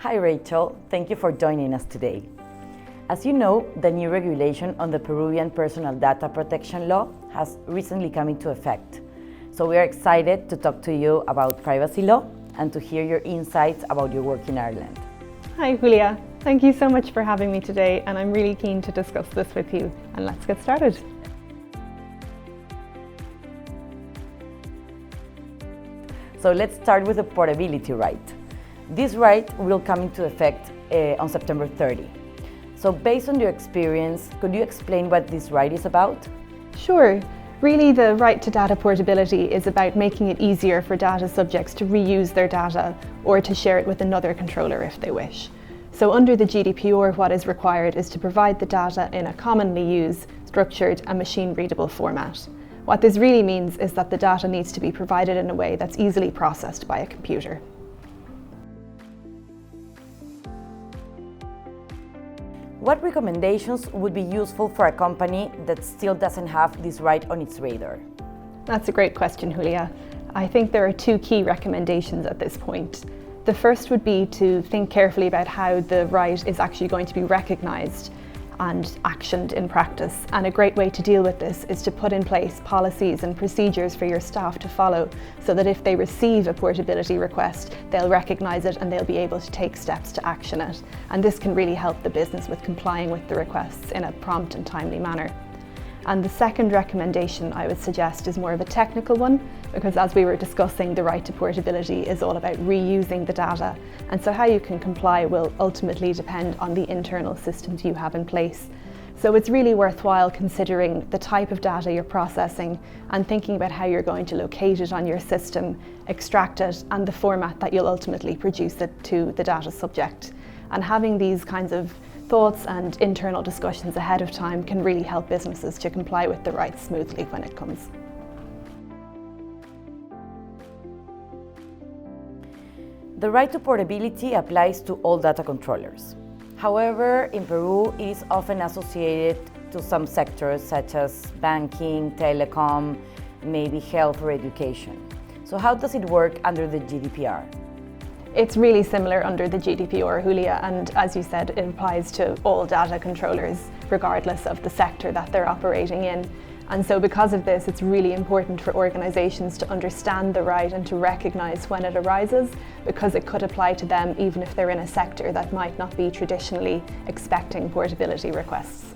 Hi Rachel, thank you for joining us today. As you know, the new regulation on the Peruvian personal data protection law has recently come into effect. So we are excited to talk to you about privacy law and to hear your insights about your work in Ireland. Hi Julia, thank you so much for having me today, and I'm really keen to discuss this with you. And let's get started. So let's start with the portability right. This right will come into effect on September 30. So based on your experience, could you explain what this right is about? Sure. Really, the right to data portability is about making it easier for data subjects to reuse their data or to share it with another controller if they wish. So under the GDPR, what is required is to provide the data in a commonly used, structured and machine-readable format. What this really means is that the data needs to be provided in a way that's easily processed by a computer. What recommendations would be useful for a company that still doesn't have this right on its radar? That's a great question, Julia. I think there are two key recommendations at this point. The first would be to think carefully about how the right is actually going to be recognised and actioned in practice. And a great way to deal with this is to put in place policies and procedures for your staff to follow, so that if they receive a portability request, they'll recognise it and they'll be able to take steps to action it. And this can really help the business with complying with the requests in a prompt and timely manner. And the second recommendation I would suggest is more of a technical one, because as we were discussing, the right to portability is all about reusing the data. And so how you can comply will ultimately depend on the internal systems you have in place. So it's really worthwhile considering the type of data you're processing and thinking about how you're going to locate it on your system, extract it, and the format that you'll ultimately produce it to the data subject. And having these kinds of thoughts and internal discussions ahead of time can really help businesses to comply with the rights smoothly when it comes. The right to portability applies to all data controllers. However, in Peru, it is often associated to some sectors such as banking, telecom, maybe health or education. So how does it work under the GDPR? It's really similar under the GDPR, Julia, and as you said, it applies to all data controllers, regardless of the sector that they're operating in. And so because of this, it's really important for organisations to understand the right and to recognise when it arises, because it could apply to them even if they're in a sector that might not be traditionally expecting portability requests.